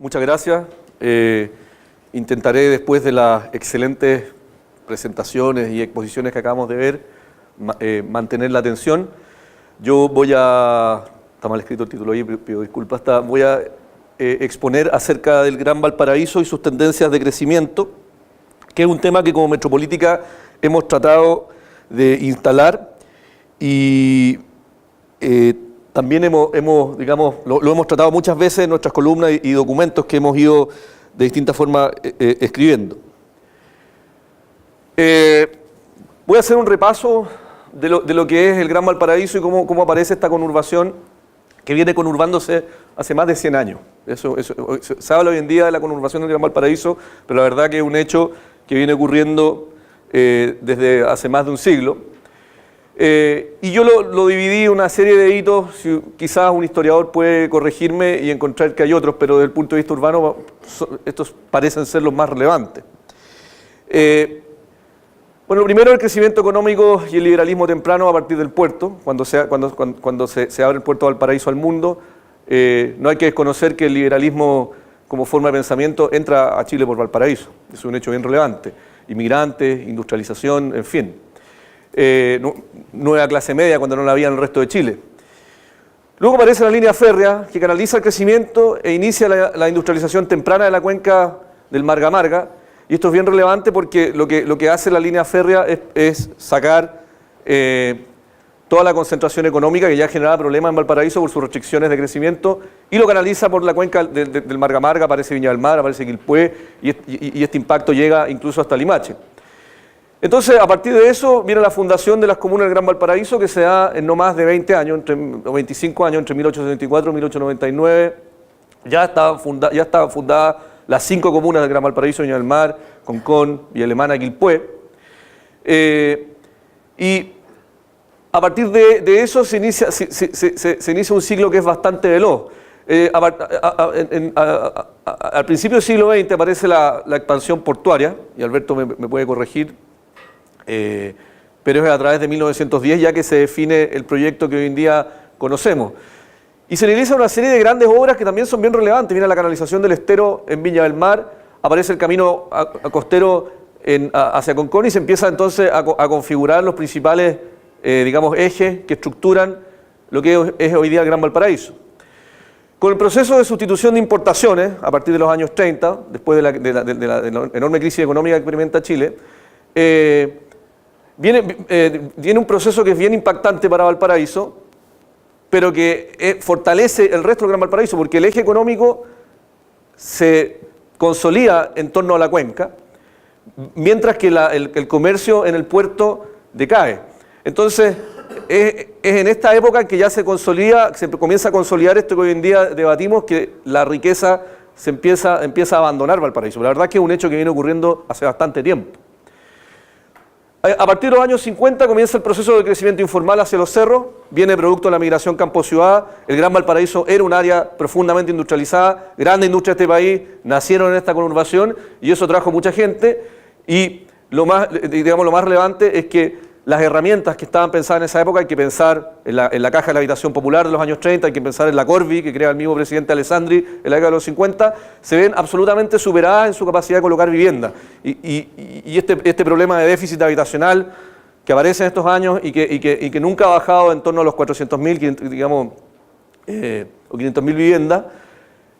Muchas gracias. Intentaré, después de las excelentes presentaciones y exposiciones que acabamos de ver, mantener la atención. Yo voy a... Está mal escrito el título ahí, pido disculpas. Voy a exponer acerca del Gran Valparaíso y sus tendencias de crecimiento, que es un tema que como Metropolítica hemos tratado de instalar y también digamos, lo hemos tratado muchas veces en nuestras columnas y documentos que hemos ido de distintas formas escribiendo. Voy a hacer un repaso de lo que es el Gran Valparaíso y cómo aparece esta conurbación que viene conurbándose hace más de 100 años. Se habla hoy en día de la conurbación del Gran Valparaíso, pero la verdad que es un hecho que viene ocurriendo desde hace más de un siglo. Y yo lo dividí en una serie de hitos. Quizás un historiador puede corregirme y encontrar que hay otros, pero desde el punto de vista urbano estos parecen ser los más relevantes. Bueno, primero el crecimiento económico y el liberalismo temprano a partir del puerto, cuando se abre el puerto de Valparaíso al mundo. No hay que desconocer que el liberalismo como forma de pensamiento entra a Chile por Valparaíso. Es un hecho bien relevante. Inmigrantes, industrialización, en fin. Nueva clase media cuando no la había en el resto de Chile. Luego aparece la línea férrea que canaliza el crecimiento e inicia la industrialización temprana de la cuenca del Marga Marga. Y esto es bien relevante porque lo que hace la línea férrea es sacar toda la concentración económica que ya generaba problemas en Valparaíso por sus restricciones de crecimiento y lo canaliza por la cuenca del Marga Marga. Aparece Viña del Mar, aparece Quilpué y este impacto llega incluso hasta Limache. Entonces, a partir de eso, viene la fundación de las comunas del Gran Valparaíso, que se da en no más de 20 años, o 25 años, entre 1874 y 1899. Ya estaban fundadas las 5 comunas del Gran Valparaíso: Viña del Mar, Concón, Villa Alemana, Quilpué. Y a partir de eso se inicia un ciclo que es bastante veloz. Al principio del siglo XX aparece la expansión portuaria, y Alberto me puede corregir, pero es a través de 1910 ya que se define el proyecto que hoy en día conocemos. Y se realiza una serie de grandes obras que también son bien relevantes. Viene la canalización del estero en Viña del Mar, aparece el camino costero hacia Concón y se empieza entonces a configurar los principales digamos, ejes que estructuran lo que es hoy día el Gran Valparaíso. Con el proceso de sustitución de importaciones, a partir de los años 30, después de la enorme crisis económica que experimenta Chile, viene un proceso que es bien impactante para Valparaíso, pero que fortalece el resto del Gran Valparaíso, porque el eje económico se consolida en torno a la cuenca, mientras que el comercio en el puerto decae. Entonces, es en esta época en que ya se comienza a consolidar esto que hoy en día debatimos, que la riqueza se empieza a abandonar Valparaíso. La verdad es que es un hecho que viene ocurriendo hace bastante tiempo. A partir de los años 50 comienza el proceso de crecimiento informal hacia los cerros, viene producto de la migración campo-ciudad. El Gran Valparaíso era un área profundamente industrializada, grandes industrias de este país nacieron en esta conurbación y eso trajo mucha gente. Y lo más relevante es que las herramientas que estaban pensadas en esa época, hay que pensar en la Caja de la Habitación Popular de los años 30, hay que pensar en la Corvi, que crea el mismo presidente Alessandri en la década de los 50, se ven absolutamente superadas en su capacidad de colocar vivienda. Y este problema de déficit habitacional que aparece en estos años y que nunca ha bajado en torno a los 400.000, digamos, o 500.000 viviendas,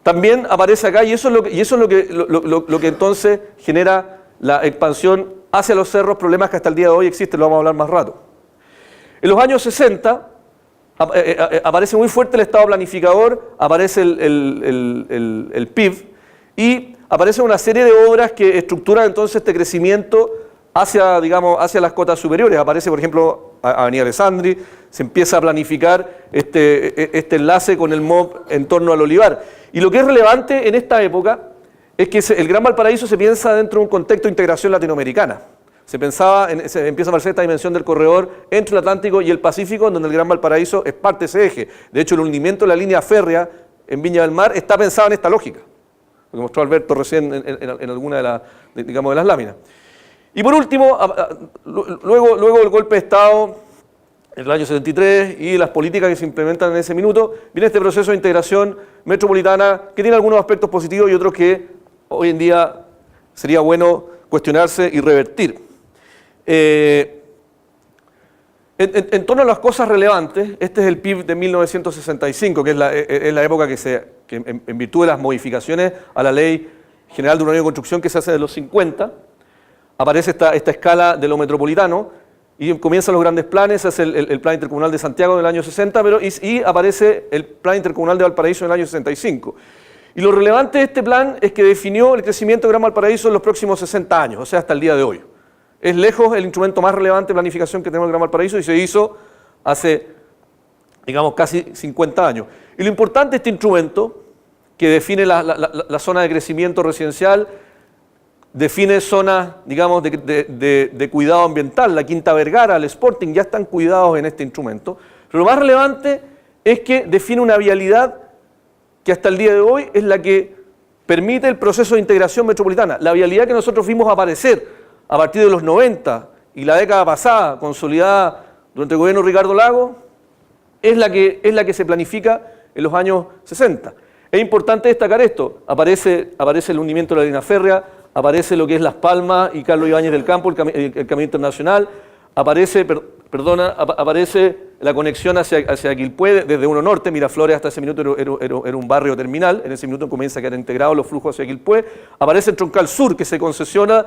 también aparece acá y eso es lo que entonces genera la expansión hacia los cerros, problemas que hasta el día de hoy existen, lo vamos a hablar más rato. En los años 60 aparece muy fuerte el Estado planificador, aparece el PIB y aparece una serie de obras que estructuran entonces este crecimiento hacia las cotas superiores. Aparece, por ejemplo, Avenida Alessandri, se empieza a planificar este enlace con el MOB en torno al Olivar. Y lo que es relevante en esta época es que el Gran Valparaíso se piensa dentro de un contexto de integración latinoamericana. Se empieza a aparecer esta dimensión del corredor entre el Atlántico y el Pacífico, en donde el Gran Valparaíso es parte de ese eje. De hecho, el hundimiento de la línea férrea en Viña del Mar está pensado en esta lógica, lo que mostró Alberto recién en alguna de las láminas. Y por último, luego del golpe de Estado en el año 73 y las políticas que se implementan en ese minuto, viene este proceso de integración metropolitana que tiene algunos aspectos positivos y otros que hoy en día sería bueno cuestionarse y revertir. En torno a las cosas relevantes, este es el PIB de 1965, que es la época que en virtud de las modificaciones a la Ley General de Urbanismo y Construcción que se hace de los 50, aparece esta escala de lo metropolitano, y comienzan los grandes planes, se hace el Plan Intercomunal de Santiago del año 60, y aparece el Plan Intercomunal de Valparaíso en el año 65. Y lo relevante de este plan es que definió el crecimiento de Gran Valparaíso en los próximos 60 años, o sea, hasta el día de hoy. Es lejos el instrumento más relevante de planificación que tenemos en Gran Valparaíso y se hizo hace, digamos, casi 50 años. Y lo importante de este instrumento, que define la zona de crecimiento residencial, define zonas, digamos, de cuidado ambiental. La Quinta Vergara, el Sporting, ya están cuidados en este instrumento. Pero lo más relevante es que define una vialidad que hasta el día de hoy es la que permite el proceso de integración metropolitana. La vialidad que nosotros vimos aparecer a partir de los 90 y la década pasada, consolidada durante el gobierno de Ricardo Lagos, es la que se planifica en los años 60. Es importante destacar esto. Aparece el hundimiento de la línea férrea, aparece lo que es Las Palmas y Carlos Ibáñez del Campo, el Camino Internacional, aparece la conexión hacia Quilpué desde Uno Norte. Miraflores hasta ese minuto era un barrio terminal, en ese minuto comienza a quedar integrados los flujos hacia Quilpué. Aparece el Troncal Sur, que se concesiona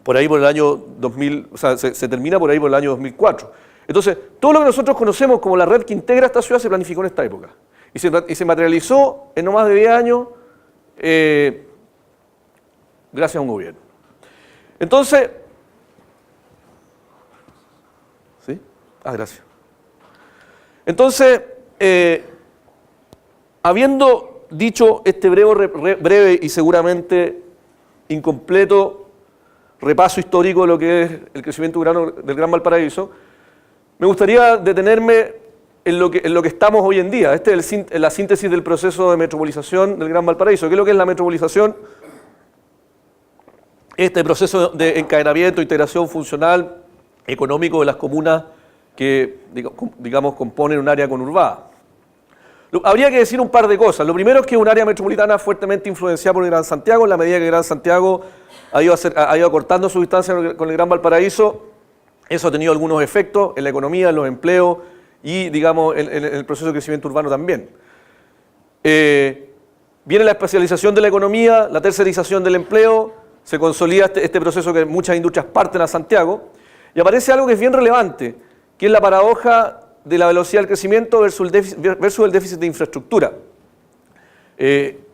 por ahí por el año 2000, o sea, se termina por ahí por el año 2004. Entonces, todo lo que nosotros conocemos como la red que integra esta ciudad se planificó en esta época. Y se materializó en no más de 10 años gracias a un gobierno. Entonces, ¿sí? Gracias. Entonces, habiendo dicho este breve y seguramente incompleto repaso histórico de lo que es el crecimiento urbano del Gran Valparaíso, me gustaría detenerme en lo que estamos hoy en día. Esta es la síntesis del proceso de metropolización del Gran Valparaíso. ¿Qué es lo que es la metropolización? Este proceso de encadenamiento, integración funcional, económico de las comunas que, digamos, componen un área conurbada. Habría que decir un par de cosas. Lo primero es que es un área metropolitana fuertemente influenciada por el Gran Santiago, en la medida que el Gran Santiago ha ido acortando su distancia con el Gran Valparaíso. Eso ha tenido algunos efectos en la economía, en los empleos y, digamos, en el proceso de crecimiento urbano también. Viene la especialización de la economía, la tercerización del empleo, se consolida este proceso que muchas industrias parten a Santiago, y aparece algo que es bien relevante, que es la paradoja de la velocidad del crecimiento versus el déficit de infraestructura.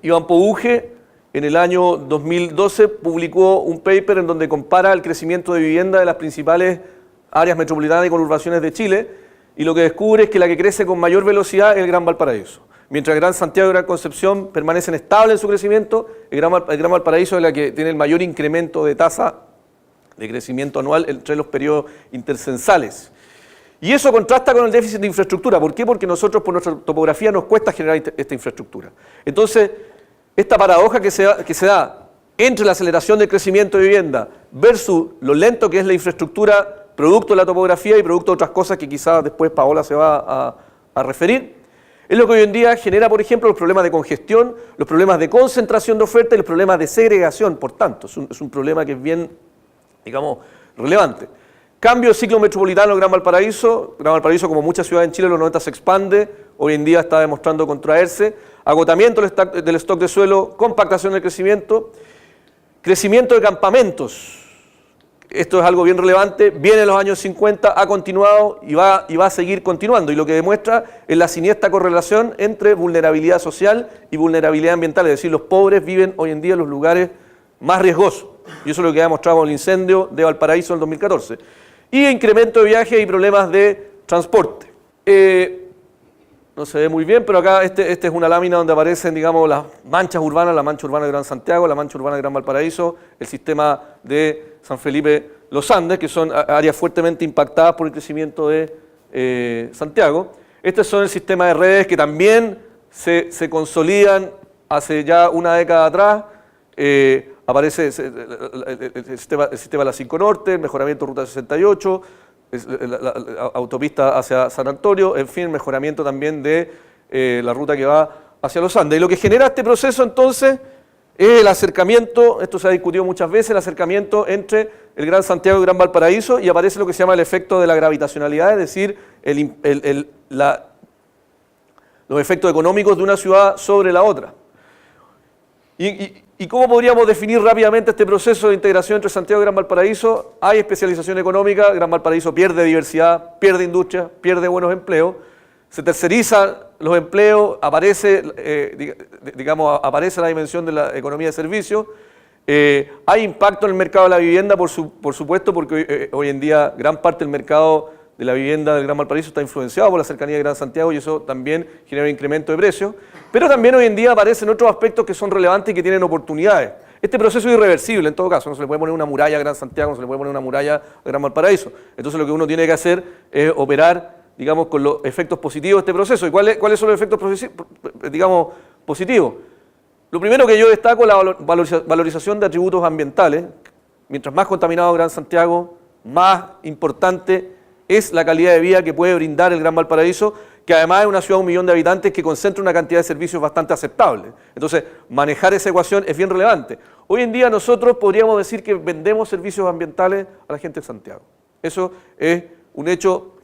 Iván Pouge, en el año 2012, publicó un paper en donde compara el crecimiento de vivienda de las principales áreas metropolitanas y conurbaciones de Chile, y lo que descubre es que la que crece con mayor velocidad es el Gran Valparaíso. Mientras el Gran Santiago y Gran Concepción permanecen estables en su crecimiento, el Gran Valparaíso es la que tiene el mayor incremento de tasa de crecimiento anual entre los periodos intercensales. Y eso contrasta con el déficit de infraestructura. ¿Por qué? Porque nosotros, por nuestra topografía, nos cuesta generar esta infraestructura. Entonces, esta paradoja que se da entre la aceleración del crecimiento de vivienda versus lo lento que es la infraestructura, producto de la topografía y producto de otras cosas que quizás después Paola se va a referir, es lo que hoy en día genera, por ejemplo, los problemas de congestión, los problemas de concentración de oferta y los problemas de segregación. Por tanto, es un problema que es bien, digamos, relevante. Cambio de ciclo metropolitano en Gran Valparaíso. Gran Valparaíso, como muchas ciudades en Chile, en los 90 se expande, hoy en día está demostrando contraerse. Agotamiento del stock de suelo, compactación del crecimiento de campamentos. Esto es algo bien relevante, viene en los años 50, ha continuado y va a seguir continuando. Y lo que demuestra es la siniestra correlación entre vulnerabilidad social y vulnerabilidad ambiental. Es decir, los pobres viven hoy en día en los lugares más riesgosos. Y eso es lo que ha demostrado el incendio de Valparaíso en el 2014. Y incremento de viajes y problemas de transporte. No se ve muy bien, pero acá este es una lámina donde aparecen, digamos, las manchas urbanas, la mancha urbana de Gran Santiago, la mancha urbana de Gran Valparaíso, el sistema de San Felipe Los Andes, que son áreas fuertemente impactadas por el crecimiento de Santiago. Estos son el sistema de redes que también se consolidan hace ya una década atrás. Aparece el sistema de la 5 Norte, el mejoramiento de Ruta 68, la autopista hacia San Antonio, en fin, mejoramiento también de la ruta que va hacia los Andes. Y lo que genera este proceso entonces es el acercamiento, esto se ha discutido muchas veces, el acercamiento entre el Gran Santiago y el Gran Valparaíso, y aparece lo que se llama el efecto de la gravitacionalidad, es decir, los efectos económicos de una ciudad sobre la otra. ¿Y cómo podríamos definir rápidamente este proceso de integración entre Santiago y Gran Valparaíso? Hay especialización económica, Gran Valparaíso pierde diversidad, pierde industria, pierde buenos empleos, se tercerizan los empleos, aparece la dimensión de la economía de servicios, hay impacto en el mercado de la vivienda, por supuesto, porque hoy en día gran parte del mercado de la vivienda del Gran Valparaíso está influenciado por la cercanía de Gran Santiago y eso también genera un incremento de precios, pero también hoy en día aparecen otros aspectos que son relevantes y que tienen oportunidades. Este proceso es irreversible en todo caso, no se le puede poner una muralla a Gran Santiago, no se le puede poner una muralla a Gran Valparaíso. Entonces lo que uno tiene que hacer es operar, digamos, con los efectos positivos de este proceso. ¿Y cuáles son los efectos, digamos, positivos? Lo primero que yo destaco es la valorización de atributos ambientales. Mientras más contaminado Gran Santiago, más importante es la calidad de vida que puede brindar el Gran Valparaíso, que además es una ciudad de 1 millón de habitantes que concentra una cantidad de servicios bastante aceptable. Entonces, manejar esa ecuación es bien relevante. Hoy en día nosotros podríamos decir que vendemos servicios ambientales a la gente de Santiago. Eso es un hecho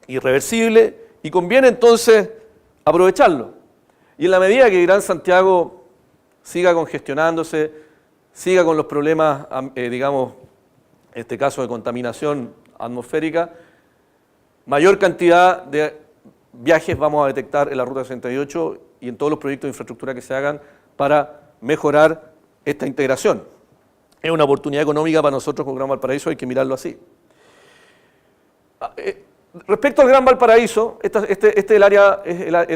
irreversible y conviene entonces aprovecharlo. Y en la medida que Gran Santiago siga congestionándose, siga con los problemas, digamos, en este caso de contaminación atmosférica, mayor cantidad de viajes vamos a detectar en la Ruta 68 y en todos los proyectos de infraestructura que se hagan para mejorar esta integración. Es una oportunidad económica para nosotros con Gran Valparaíso, hay que mirarlo así. Respecto al Gran Valparaíso, este es el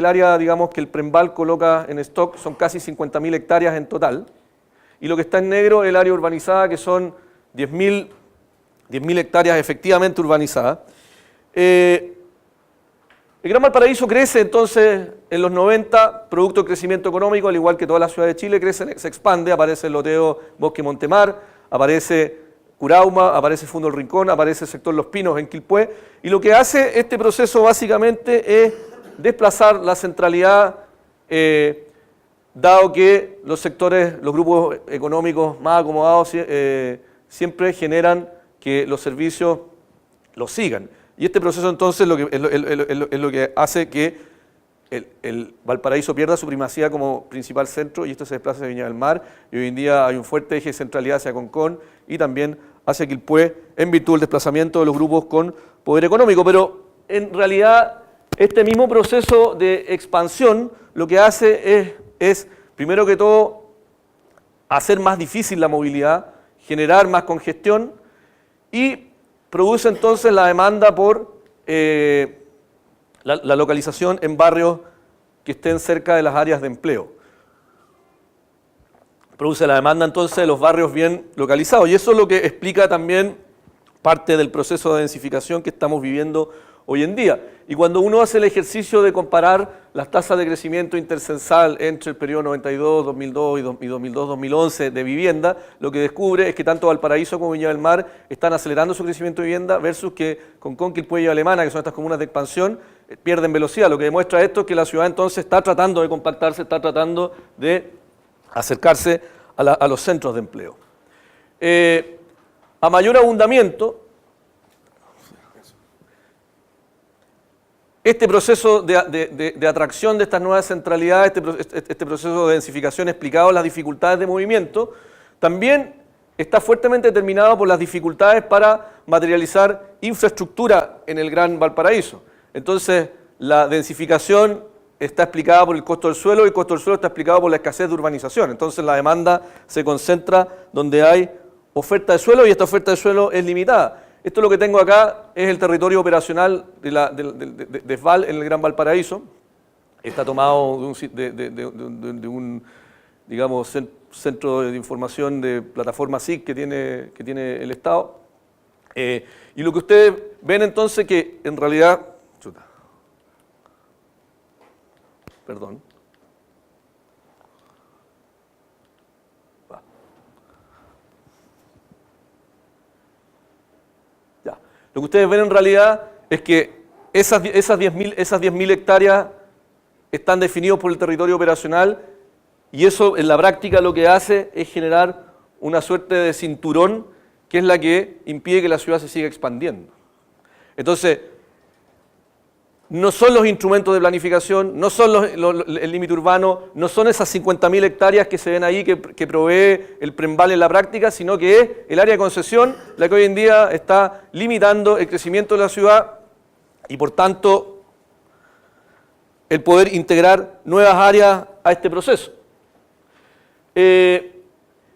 área, digamos, que el Premval coloca en stock, son casi 50.000 hectáreas en total, y lo que está en negro es el área urbanizada, que son 10.000 hectáreas efectivamente urbanizadas. El Gran Valparaíso crece entonces en los 90, producto de crecimiento económico, al igual que toda la ciudad de Chile, crece, se expande, aparece el loteo Bosque Montemar, aparece Curauma, aparece Fundo El Rincón, aparece el sector Los Pinos en Quilpué, y lo que hace este proceso básicamente es desplazar la centralidad, dado que los sectores, los grupos económicos más acomodados siempre generan que los servicios los sigan. Y este proceso entonces es lo que hace que el Valparaíso pierda su primacía como principal centro y esto se desplaza hacia Viña del Mar y hoy en día hay un fuerte eje de centralidad hacia Concón y también hacia Quilpué en virtud del desplazamiento de los grupos con poder económico. Pero en realidad este mismo proceso de expansión lo que hace es primero que todo hacer más difícil la movilidad, generar más congestión y produce entonces la demanda por la localización en barrios que estén cerca de las áreas de empleo. Produce la demanda entonces de los barrios bien localizados y eso es lo que explica también parte del proceso de densificación que estamos viviendo hoy en día. Y cuando uno hace el ejercicio de comparar las tasas de crecimiento intercensal entre el periodo 92-2002 y 2002-2011 de vivienda, lo que descubre es que tanto Valparaíso como Viña del Mar están acelerando su crecimiento de vivienda versus que Concón, Quilpué y Alemana, que son estas comunas de expansión, pierden velocidad. Lo que demuestra esto es que la ciudad entonces está tratando de compactarse, está tratando de acercarse a los centros de empleo. A mayor abundamiento, este proceso de atracción de estas nuevas centralidades, este proceso de densificación explicado las dificultades de movimiento, también está fuertemente determinado por las dificultades para materializar infraestructura en el Gran Valparaíso. Entonces, la densificación está explicada por el costo del suelo y el costo del suelo está explicado por la escasez de urbanización. Entonces, la demanda se concentra donde hay oferta de suelo y esta oferta de suelo es limitada. Esto lo que tengo acá es el territorio operacional de SVAL en el Gran Valparaíso. Está tomado de un digamos, centro de información de plataforma SIC que tiene el Estado. Y lo que ustedes ven entonces que en realidad... Perdón. Lo que ustedes ven en realidad es que esas 10.000 hectáreas están definidos por el territorio operacional y eso en la práctica lo que hace es generar una suerte de cinturón que es la que impide que la ciudad se siga expandiendo. Entonces, no son los instrumentos de planificación, no son el límite urbano, no son esas 50.000 hectáreas que se ven ahí que provee el PREMBAL en la práctica, sino que es el área de concesión la que hoy en día está limitando el crecimiento de la ciudad y por tanto el poder integrar nuevas áreas a este proceso.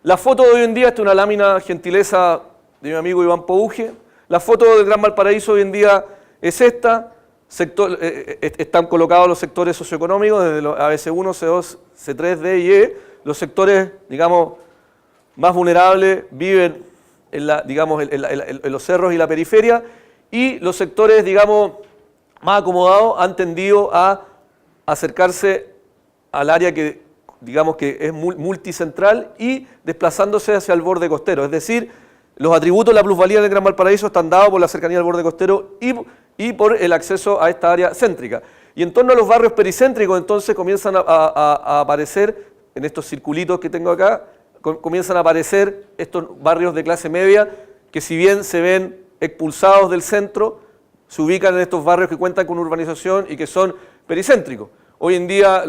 La foto de hoy en día, esta es una lámina gentileza de mi amigo Iván Pouge. La foto del Gran Valparaíso hoy en día es esta. Están colocados los sectores socioeconómicos, desde los ABC1, C2, C3, D y E. Los sectores, digamos, más vulnerables viven en los cerros y la periferia, y los sectores, digamos, más acomodados han tendido a acercarse al área que, digamos, que es multicentral y desplazándose hacia el borde costero. Es decir, los atributos de la plusvalía del Gran Valparaíso están dados por la cercanía al borde costero y por el acceso a esta área céntrica. Y en torno a los barrios pericéntricos, entonces, comienzan a aparecer, en estos circulitos que tengo acá, comienzan a aparecer estos barrios de clase media, que si bien se ven expulsados del centro, se ubican en estos barrios que cuentan con urbanización y que son pericéntricos. Hoy en día,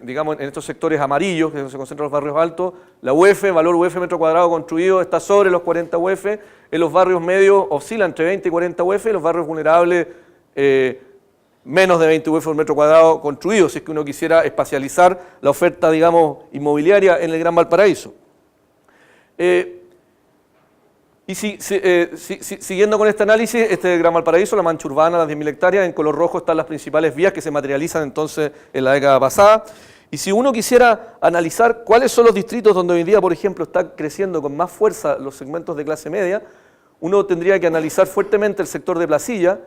digamos, en estos sectores amarillos, que se concentran los barrios altos, la UF, valor UF metro cuadrado construido, está sobre los 40 UF, en los barrios medios oscila entre 20 y 40 UF, en los barrios vulnerables menos de 20 UF por metro cuadrado construido, si es que uno quisiera espacializar la oferta, digamos, inmobiliaria en el Gran Valparaíso. Y siguiendo con este análisis, este Gran Valparaíso, la mancha urbana, las 10.000 hectáreas, en color rojo están las principales vías que se materializan entonces en la década pasada. Y si uno quisiera analizar cuáles son los distritos donde hoy en día, por ejemplo, está creciendo con más fuerza los segmentos de clase media, uno tendría que analizar fuertemente el sector de Placilla,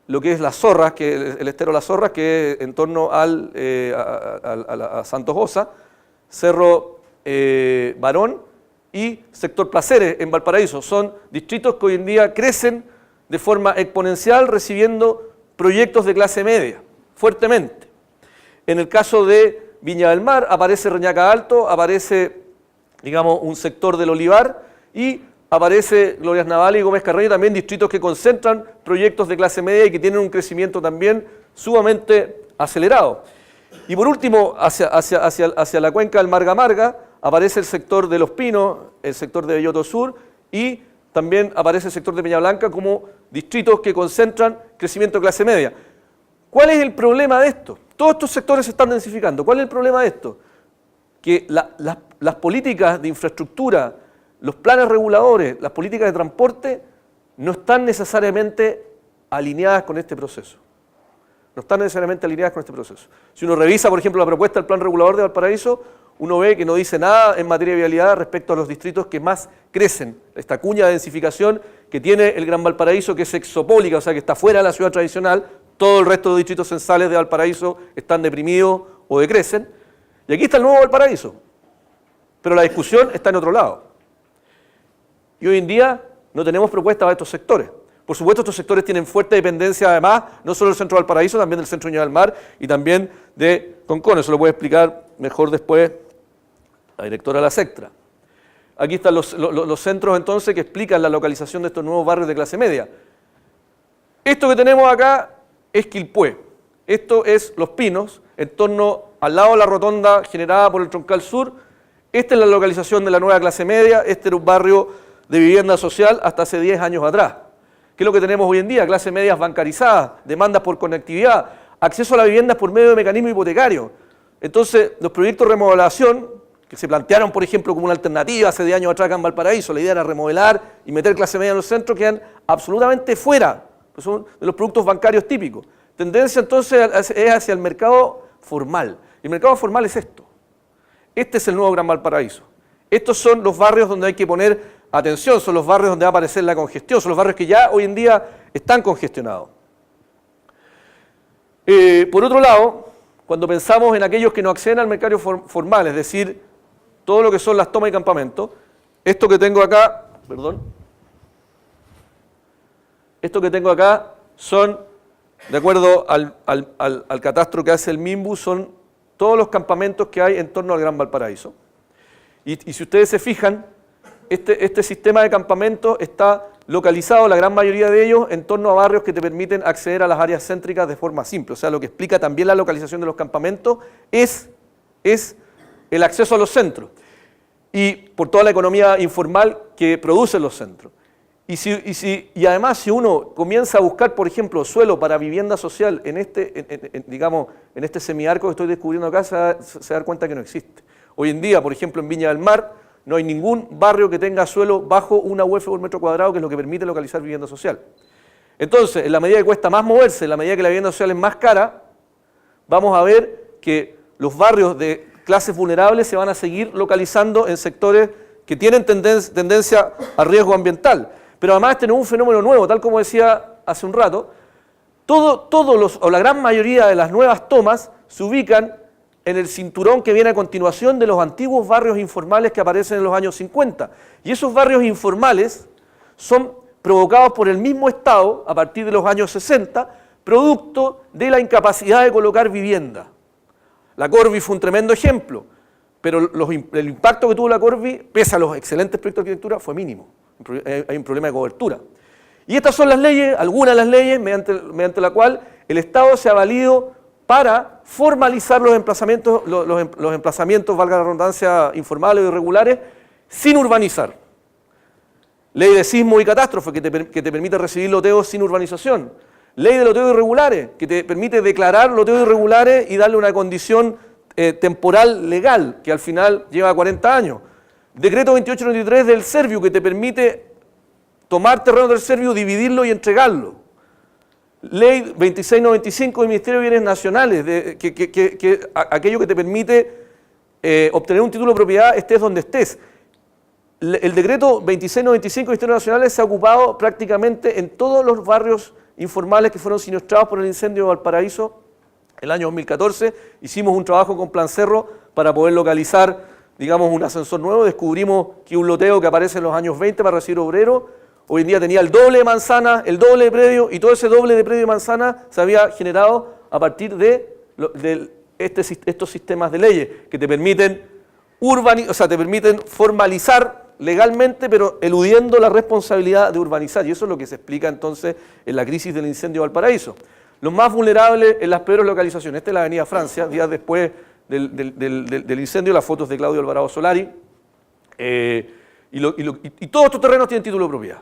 lo que es Las Zorras, que el estero Las Zorras, que es en torno a Santos Osa, Cerro Barón, y sector Placeres en Valparaíso. Son distritos que hoy en día crecen de forma exponencial recibiendo proyectos de clase media, fuertemente. En el caso de Viña del Mar aparece Reñaca Alto, aparece, digamos, un sector del Olivar y aparece Glorias Navales y Gómez Carreño, también distritos que concentran proyectos de clase media y que tienen un crecimiento también sumamente acelerado. Y por último, hacia la cuenca del Marga Marga, aparece el sector de Los Pinos, el sector de Belloto Sur y también aparece el sector de Peña Blanca como distritos que concentran crecimiento de clase media. ¿Cuál es el problema de esto? Todos estos sectores se están densificando. ¿Cuál es el problema de esto? Que las políticas de infraestructura, los planes reguladores, las políticas de transporte no están necesariamente alineadas con este proceso. No están necesariamente alineadas con este proceso. Si uno revisa, por ejemplo, la propuesta del Plan Regulador de Valparaíso, uno ve que no dice nada en materia de vialidad respecto a los distritos que más crecen. Esta cuña de densificación que tiene el Gran Valparaíso, que es exopólica, o sea que está fuera de la ciudad tradicional, todo el resto de distritos censales de Valparaíso están deprimidos o decrecen. Y aquí está el nuevo Valparaíso. Pero la discusión está en otro lado. Y hoy en día no tenemos propuestas para estos sectores. Por supuesto, estos sectores tienen fuerte dependencia, además, no solo del centro de Valparaíso, también del centro de Viña del Mar y también de Concón. Eso lo puede explicar mejor después la directora de la Sectra. Aquí están los centros, entonces, que explican la localización de estos nuevos barrios de clase media. Esto que tenemos acá es Quilpué. Esto es Los Pinos, en torno al lado de la rotonda generada por el Troncal Sur. Esta es la localización de la nueva clase media. Este era un barrio de vivienda social hasta hace 10 años atrás. ¿Qué es lo que tenemos hoy en día? Clases medias bancarizadas, demandas por conectividad, acceso a la vivienda por medio de mecanismo hipotecario. Entonces, los proyectos de remodelación que se plantearon, por ejemplo, como una alternativa hace 10 años atrás acá en Valparaíso, la idea era remodelar y meter clase media en los centros, quedan absolutamente fuera, pues son de los productos bancarios típicos. Tendencia entonces es hacia el mercado formal. Y el mercado formal es esto. Este es el nuevo Gran Valparaíso. Estos son los barrios donde hay que poner atención, son los barrios donde va a aparecer la congestión, son los barrios que ya hoy en día están congestionados. Por otro lado, cuando pensamos en aquellos que no acceden al mercado formal, es decir, todo lo que son las tomas y campamentos, esto que tengo acá, perdón, Esto que tengo acá son, de acuerdo al catastro que hace el MIMBU, son todos los campamentos que hay en torno al Gran Valparaíso. Y si ustedes se fijan, este sistema de campamentos está localizado, la gran mayoría de ellos, en torno a barrios que te permiten acceder a las áreas céntricas de forma simple. O sea, lo que explica también la localización de los campamentos es el acceso a los centros y por toda la economía informal que producen los centros. Y además, si uno comienza a buscar, por ejemplo, suelo para vivienda social en este semiarco que estoy descubriendo acá, se va a dar cuenta que no existe. Hoy en día, por ejemplo, en Viña del Mar, no hay ningún barrio que tenga suelo bajo una UF por metro cuadrado, que es lo que permite localizar vivienda social. Entonces, en la medida que cuesta más moverse, en la medida que la vivienda social es más cara, vamos a ver que los barrios de clases vulnerables se van a seguir localizando en sectores que tienen tendencia a riesgo ambiental. Pero además este no es un fenómeno nuevo, tal como decía hace un rato, la gran mayoría de las nuevas tomas se ubican en el cinturón que viene a continuación de los antiguos barrios informales que aparecen en los años 50. Y esos barrios informales son provocados por el mismo Estado a partir de los años 60, producto de la incapacidad de colocar vivienda. La Corvi fue un tremendo ejemplo, pero el impacto que tuvo la Corvi, pese a los excelentes proyectos de arquitectura, fue mínimo. Hay un problema de cobertura. Y estas son las leyes, algunas de las leyes mediante la cual el Estado se ha valido para formalizar los emplazamientos, valga la redundancia, informales o irregulares, sin urbanizar. Ley de sismo y catástrofe, que te permite recibir loteos sin urbanización. Ley de loteos irregulares, que te permite declarar loteos irregulares y darle una condición temporal legal, que al final lleva 40 años. Decreto 2893 del Serviu, que te permite tomar terreno del Serviu, dividirlo y entregarlo. Ley 2695 del Ministerio de Bienes Nacionales, aquello que te permite obtener un título de propiedad estés donde estés. El decreto 2695 del Ministerio Nacional se ha ocupado prácticamente en todos los barrios informales que fueron siniestrados por el incendio de Valparaíso el año 2014. Hicimos un trabajo con Plan Cerro para poder localizar, digamos, un ascensor nuevo. Descubrimos que un loteo que aparece en los años 20 para recibir obreros, hoy en día tenía el doble de manzana, el doble de predio, y todo ese doble de predio y manzana se había generado a partir de estos sistemas de leyes que te permiten te permiten formalizar legalmente, pero eludiendo la responsabilidad de urbanizar. Y eso es lo que se explica entonces en la crisis del incendio de Valparaíso. Los más vulnerables en las peores localizaciones. Esta es la avenida Francia, días después del incendio, las fotos de Claudio Alvarado Solari. Y todos estos terrenos tienen título de propiedad.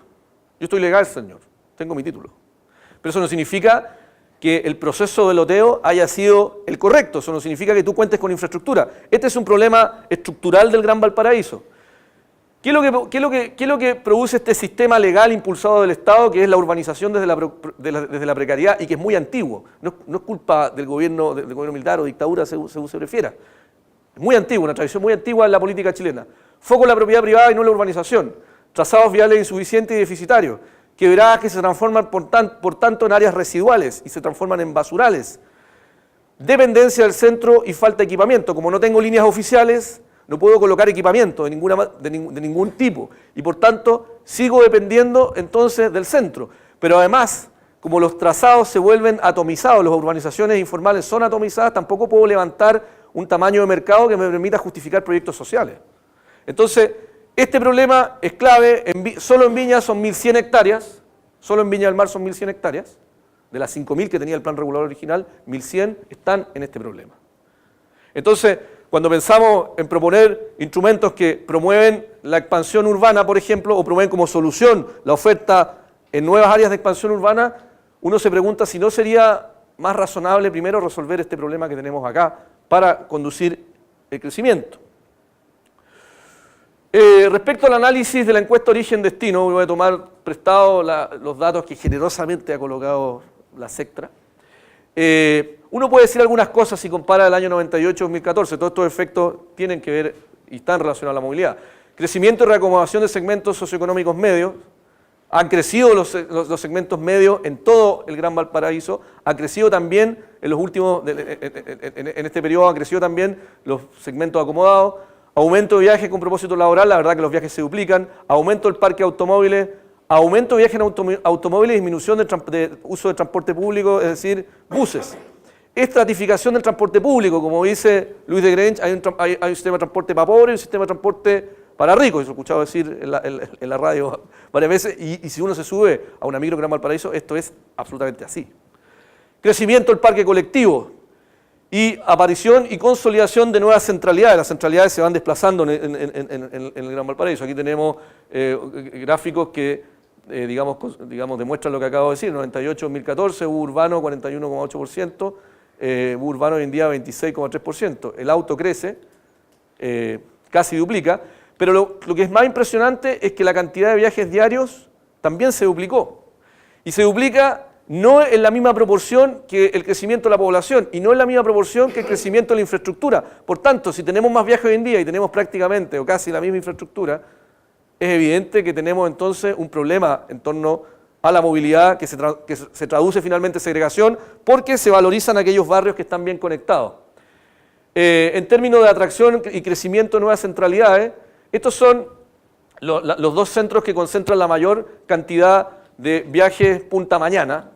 Yo estoy legal, señor, tengo mi título. Pero eso no significa que el proceso de loteo haya sido el correcto, eso no significa que tú cuentes con infraestructura. Este es un problema estructural del Gran Valparaíso. ¿Qué es lo que produce este sistema legal impulsado del Estado, que es la urbanización desde la precariedad y que es muy antiguo? No es culpa del gobierno militar o dictadura, según se prefiera. Es muy antiguo, una tradición muy antigua en la política chilena. Foco en la propiedad privada y no en la urbanización. Trazados viales insuficientes y deficitarios. Quebradas que se transforman por tanto en áreas residuales y se transforman en basurales. Dependencia del centro y falta de equipamiento. Como no tengo líneas oficiales, no puedo colocar equipamiento de ningún tipo. Y por tanto, sigo dependiendo entonces del centro. Pero además, como los trazados se vuelven atomizados, las urbanizaciones informales son atomizadas, tampoco puedo levantar un tamaño de mercado que me permita justificar proyectos sociales. Entonces, este problema es clave. Solo en Viña son 1.100 hectáreas, solo en Viña del Mar son 1.100 hectáreas. De las 5.000 que tenía el plan regulador original, 1.100 están en este problema. Entonces, cuando pensamos en proponer instrumentos que promueven la expansión urbana, por ejemplo, o promueven como solución la oferta en nuevas áreas de expansión urbana, uno se pregunta si no sería más razonable primero resolver este problema que tenemos acá para conducir el crecimiento. Respecto al análisis de la encuesta Origen-Destino, voy a tomar prestado los datos que generosamente ha colocado la Sectra. Uno puede decir algunas cosas si compara el año 98-2014, todos estos efectos tienen que ver y están relacionados a la movilidad. Crecimiento y reacomodación de segmentos socioeconómicos medios, han crecido los segmentos medios en todo el Gran Valparaíso, ha crecido también en este periodo, han crecido también los segmentos acomodados, aumento de viajes con propósito laboral, la verdad que los viajes se duplican, aumento del parque de automóviles, aumento de viajes en automóviles y disminución de uso de transporte público, es decir, buses. Estratificación del transporte público, como dice Luis de Grange, hay un sistema de transporte para pobres y un sistema de transporte para ricos, eso he escuchado decir en la radio varias veces, y si uno se sube a una micro Gran Valparaíso, esto es absolutamente así. Crecimiento del parque colectivo y aparición y consolidación de nuevas centralidades. Las centralidades se van desplazando en el Gran Valparaíso. Aquí tenemos gráficos que digamos, demuestran lo que acabo de decir, 98 2014, urbano 41,8%, urbano hoy en día 26,3%. El auto crece, casi duplica, pero lo que es más impresionante es que la cantidad de viajes diarios también se duplicó. Y se duplica no en la misma proporción que el crecimiento de la población y no en la misma proporción que el crecimiento de la infraestructura. Por tanto, si tenemos más viajes hoy en día y tenemos prácticamente o casi la misma infraestructura, es evidente que tenemos entonces un problema en torno a la movilidad que se traduce finalmente en segregación porque se valorizan aquellos barrios que están bien conectados. En términos de atracción y crecimiento de nuevas centralidades, estos son los dos centros que concentran la mayor cantidad de viajes punta mañana,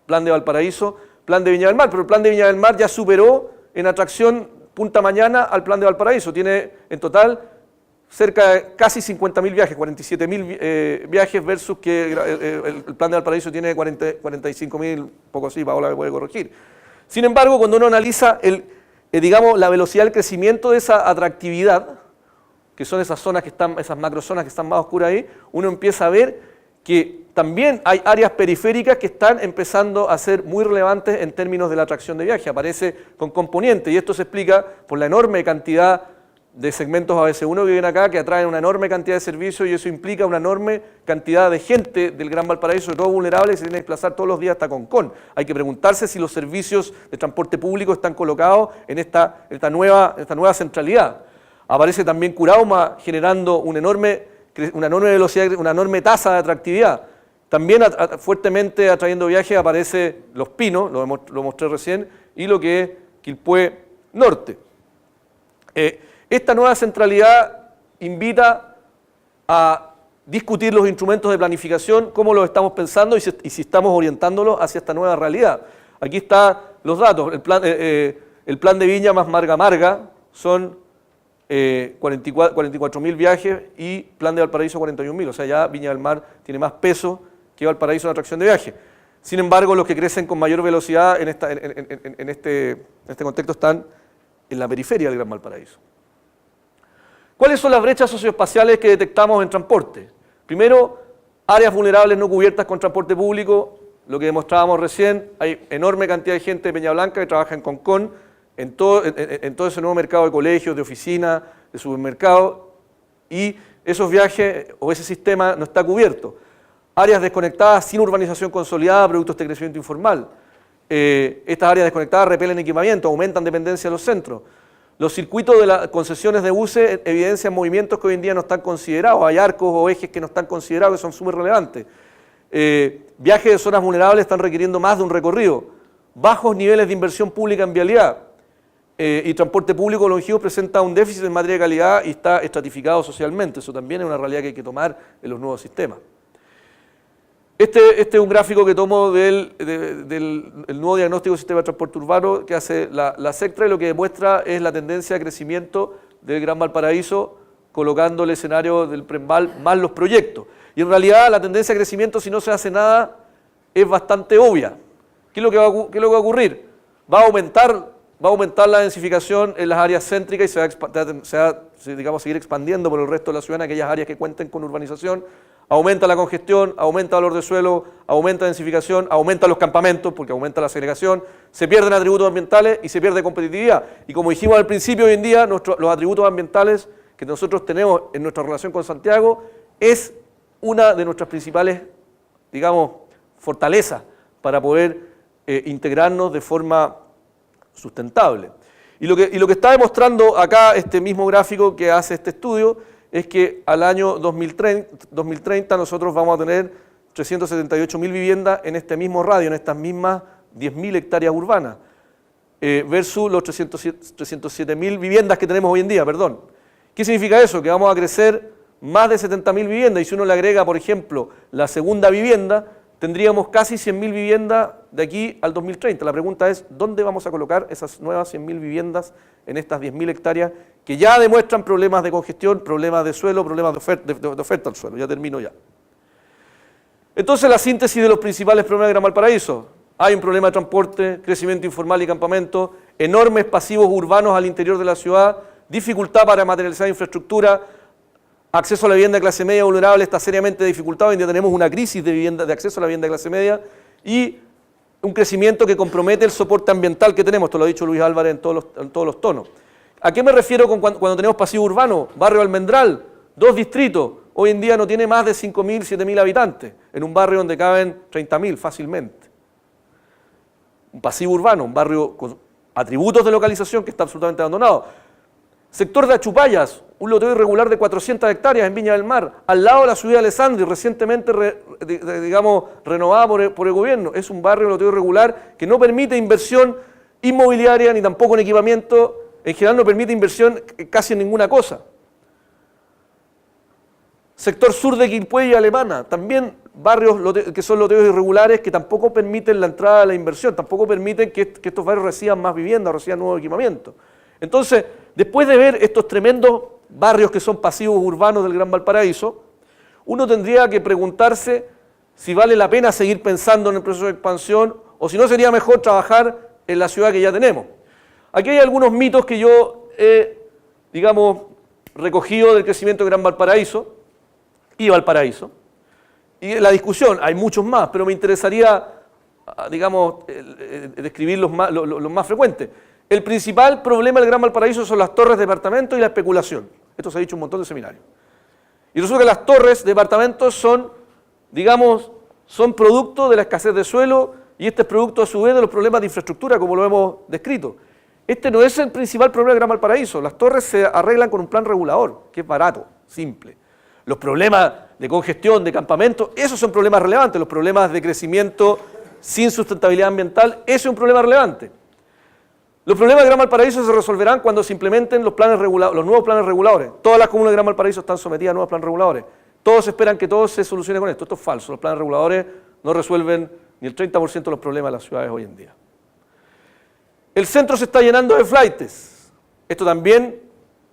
Plan de Valparaíso, Plan de Viña del Mar, pero el Plan de Viña del Mar ya superó en atracción punta mañana al Plan de Valparaíso, tiene en total cerca de casi 50.000 viajes, 47.000 viajes versus que el Plan de Valparaíso tiene 45.000, poco así, Paola me puede corregir. Sin embargo, cuando uno analiza digamos, la velocidad del crecimiento de esa atractividad, que son esas zonas que están, esas macrozonas que están más oscuras ahí, uno empieza a ver que también hay áreas periféricas que están empezando a ser muy relevantes en términos de la atracción de viaje, aparece con componentes, y esto se explica por la enorme cantidad de segmentos ABC1 que viven acá, que atraen una enorme cantidad de servicios, y eso implica una enorme cantidad de gente del Gran Valparaíso, sobre todo vulnerable, que se tiene que desplazar todos los días hasta Concón. Hay que preguntarse si los servicios de transporte público están colocados en esta nueva centralidad. Aparece también Curauma generando una enorme velocidad, una enorme tasa de atractividad. También fuertemente atrayendo viajes aparece Los Pinos, lo mostré recién, y lo que es Quilpué Norte. Esta nueva centralidad invita a discutir los instrumentos de planificación, cómo los estamos pensando y si estamos orientándolos hacia esta nueva realidad. Aquí están los datos. El plan de Viña más Marga son 44.000 viajes y Plan de Valparaíso 41.000. O sea, ya Viña del Mar tiene más peso que Valparaíso en atracción de viaje. Sin embargo, los que crecen con mayor velocidad en este contexto están en la periferia del Gran Valparaíso. ¿Cuáles son las brechas socioespaciales que detectamos en transporte? Primero, áreas vulnerables no cubiertas con transporte público, lo que demostrábamos recién, hay enorme cantidad de gente de Peña Blanca que trabaja en Concón, en todo ese nuevo mercado de colegios, de oficinas, de supermercados, y esos viajes o ese sistema no está cubierto. Áreas desconectadas sin urbanización consolidada, productos de crecimiento informal. Estas áreas desconectadas repelen equipamiento, aumentan dependencia de los centros. Los circuitos de las concesiones de buses evidencian movimientos que hoy en día no están considerados. Hay arcos o ejes que no están considerados, que son súper relevantes. Viajes de zonas vulnerables están requiriendo más de un recorrido. Bajos niveles de inversión pública en vialidad. Y transporte público longevo presenta un déficit en materia de calidad y está estratificado socialmente. Eso también es una realidad que hay que tomar en los nuevos sistemas. Este es un gráfico que tomo del nuevo diagnóstico del sistema de transporte urbano que hace la SECTRA, y lo que demuestra es la tendencia de crecimiento del Gran Valparaíso, colocando el escenario del Premval más los proyectos. Y en realidad la tendencia de crecimiento, si no se hace nada, es bastante obvia. ¿Qué es lo que va a ocurrir? Va a aumentar la densificación en las áreas céntricas y se va a seguir expandiendo por el resto de la ciudad en aquellas áreas que cuenten con urbanización. Aumenta la congestión, aumenta el valor de suelo, aumenta la densificación, aumenta los campamentos porque aumenta la segregación, se pierden atributos ambientales y se pierde competitividad. Y como dijimos al principio, hoy en día los atributos ambientales que nosotros tenemos en nuestra relación con Santiago es una de nuestras principales, digamos, fortalezas para poder integrarnos de forma sustentable. Y lo que está demostrando acá este mismo gráfico que hace este estudio es que al año 2030 nosotros vamos a tener 378.000 viviendas en este mismo radio, en estas mismas 10.000 hectáreas urbanas, versus los 307.000 viviendas que tenemos hoy en día, perdón. ¿Qué significa eso? Que vamos a crecer más de 70.000 viviendas, y si uno le agrega, por ejemplo, la segunda vivienda, tendríamos casi 100.000 viviendas de aquí al 2030. La pregunta es, ¿dónde vamos a colocar esas nuevas 100.000 viviendas en estas 10.000 hectáreas que ya demuestran problemas de congestión, problemas de suelo, problemas de oferta al suelo? Ya termino ya. Entonces, la síntesis de los principales problemas de Gran Valparaíso. Hay un problema de transporte, crecimiento informal y campamento, enormes pasivos urbanos al interior de la ciudad, dificultad para materializar infraestructura, acceso a la vivienda de clase media vulnerable está seriamente dificultado, hoy en día tenemos una crisis de acceso a la vivienda de clase media y un crecimiento que compromete el soporte ambiental que tenemos, esto lo ha dicho Luis Álvarez en todos los tonos. ¿A qué me refiero cuando tenemos pasivo urbano? Barrio Almendral, 2 distritos, hoy en día no tiene más de 5.000, 7.000 habitantes, en un barrio donde caben 30.000 fácilmente. Un pasivo urbano, un barrio con atributos de localización que está absolutamente abandonado. Sector de Achupayas, un loteo irregular de 400 hectáreas en Viña del Mar, al lado de la ciudad de Alessandri, recientemente renovada por el gobierno. Es un barrio de loteo irregular que no permite inversión inmobiliaria ni tampoco en equipamiento, en general no permite inversión casi en ninguna cosa. Sector sur de Quilpué y Alemana, también barrios que son loteos irregulares que tampoco permiten la entrada de la inversión, tampoco permiten que estos barrios reciban más vivienda, reciban nuevo equipamiento. Entonces, después de ver estos tremendos barrios que son pasivos urbanos del Gran Valparaíso, uno tendría que preguntarse si vale la pena seguir pensando en el proceso de expansión o si no sería mejor trabajar en la ciudad que ya tenemos. Aquí hay algunos mitos que yo he, recogido del crecimiento del Gran Valparaíso y Valparaíso. Y en la discusión, hay muchos más, pero me interesaría, describir los más frecuentes. El principal problema del Gran Valparaíso son las torres de departamento y la especulación. Esto se ha dicho en un montón de seminarios. Y resulta que las torres de departamentos son producto de la escasez de suelo y este es producto a su vez de los problemas de infraestructura, como lo hemos descrito. Este no es el principal problema del Gran Valparaíso. Las torres se arreglan con un plan regulador, que es barato, simple. Los problemas de congestión, de campamento, esos son problemas relevantes. Los problemas de crecimiento sin sustentabilidad ambiental, ese es un problema relevante. Los problemas de Gran Valparaíso se resolverán cuando se implementen los nuevos planes reguladores. Todas las comunas de Gran Valparaíso están sometidas a nuevos planes reguladores. Todos esperan que todo se solucione con esto. Esto es falso. Los planes reguladores no resuelven ni el 30% de los problemas de las ciudades hoy en día. El centro se está llenando de flaites. Esto también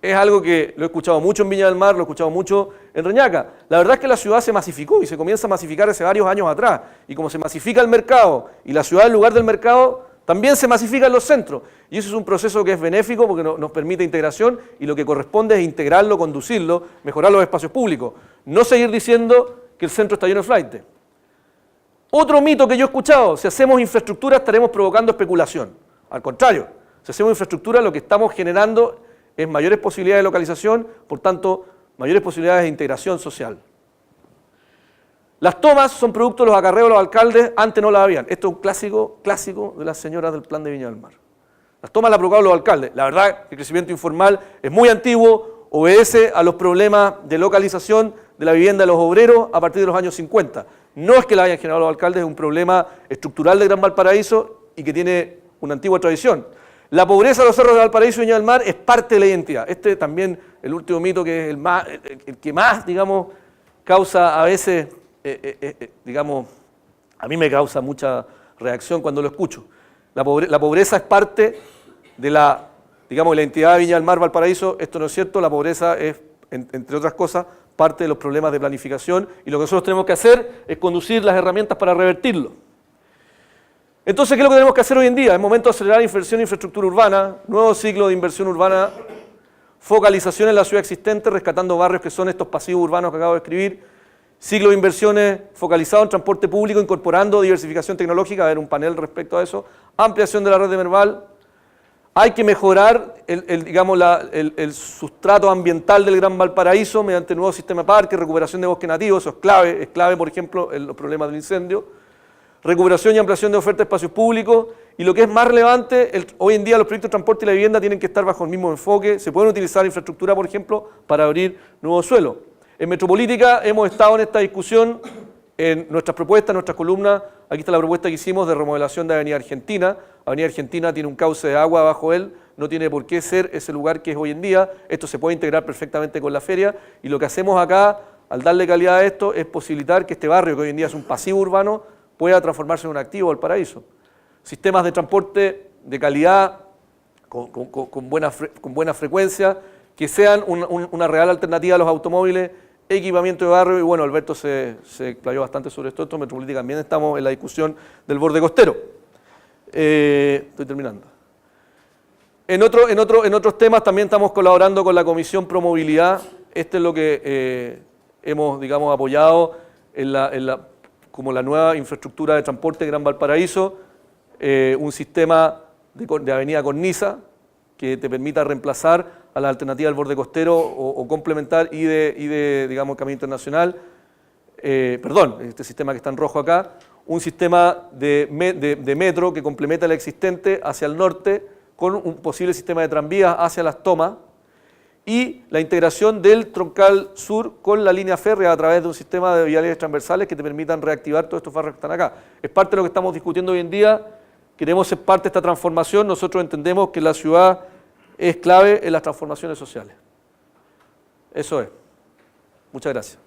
es algo que lo he escuchado mucho en Viña del Mar, lo he escuchado mucho en Reñaca. La verdad es que la ciudad se masificó y se comienza a masificar hace varios años atrás. Y como se masifica el mercado y la ciudad en lugar del mercado, también se masifican los centros. Y eso es un proceso que es benéfico porque nos permite integración y lo que corresponde es integrarlo, conducirlo, mejorar los espacios públicos. No seguir diciendo que el centro está lleno de flaites. Otro mito que yo he escuchado, si hacemos infraestructura estaremos provocando especulación. Al contrario, si hacemos infraestructura lo que estamos generando es mayores posibilidades de localización, por tanto, mayores posibilidades de integración social. Las tomas son producto de los acarreos de los alcaldes, antes no las habían. Esto es un clásico de las señoras del plan de Viña del Mar. Las tomas las provocaron los alcaldes. La verdad, el crecimiento informal es muy antiguo, obedece a los problemas de localización de la vivienda de los obreros a partir de los años 50. No es que la hayan generado los alcaldes, es un problema estructural de Gran Valparaíso y que tiene una antigua tradición. La pobreza de los cerros de Valparaíso y Viña del Mar es parte de la identidad. Este también, el último mito que es el que más, causa a veces, a mí me causa mucha reacción cuando lo escucho. La pobreza es parte de la identidad de Viña del Mar, Valparaíso. Esto no es cierto, la pobreza es, entre otras cosas, parte de los problemas de planificación y lo que nosotros tenemos que hacer es conducir las herramientas para revertirlo. Entonces, ¿qué es lo que tenemos que hacer hoy en día? Es momento de acelerar inversión en infraestructura urbana, nuevo ciclo de inversión urbana, focalización en la ciudad existente, rescatando barrios que son estos pasivos urbanos que acabo de escribir, ciclo de inversiones focalizado en transporte público, incorporando diversificación tecnológica, a ver un panel respecto a eso, ampliación de la red de Merval. Hay que mejorar el sustrato ambiental del Gran Valparaíso mediante nuevo sistema de parques, recuperación de bosque nativo, eso es clave por ejemplo en los problemas del incendio. Recuperación y ampliación de oferta de espacios públicos y lo que es más relevante, hoy en día los proyectos de transporte y la vivienda tienen que estar bajo el mismo enfoque, se pueden utilizar infraestructura, por ejemplo, para abrir nuevos suelos. En Metropolítica hemos estado en esta discusión, en nuestras propuestas, en nuestras columnas, aquí está la propuesta que hicimos de remodelación de Avenida Argentina. Avenida Argentina tiene un cauce de agua bajo él no tiene por qué ser ese lugar que es hoy en día. Esto se puede integrar perfectamente con la feria y lo que hacemos acá, al darle calidad a esto, es posibilitar que este barrio, que hoy en día es un pasivo urbano, pueda transformarse en un activo Valparaíso. Sistemas de transporte de calidad, con buena frecuencia, que sean una real alternativa a los automóviles, equipamiento de barrio, y bueno, Alberto se explayó bastante sobre esto. En Metropolítica también estamos en la discusión del borde costero. Estoy terminando. En otros temas también estamos colaborando con la Comisión Pro Movilidad. Este es lo que hemos, digamos, apoyado como la nueva infraestructura de transporte de Gran Valparaíso, un sistema de avenida cornisa que te permita reemplazar a la alternativa del borde costero o complementar y de digamos, camino internacional, este sistema que está en rojo acá, un sistema de metro que complementa el existente hacia el norte con un posible sistema de tranvías hacia Las Tomas y la integración del troncal sur con la línea férrea a través de un sistema de viales transversales que te permitan reactivar todos estos barrios que están acá. Es parte de lo que estamos discutiendo hoy en día, queremos ser parte de esta transformación, nosotros entendemos que la ciudad es clave en las transformaciones sociales. Eso es. Muchas gracias.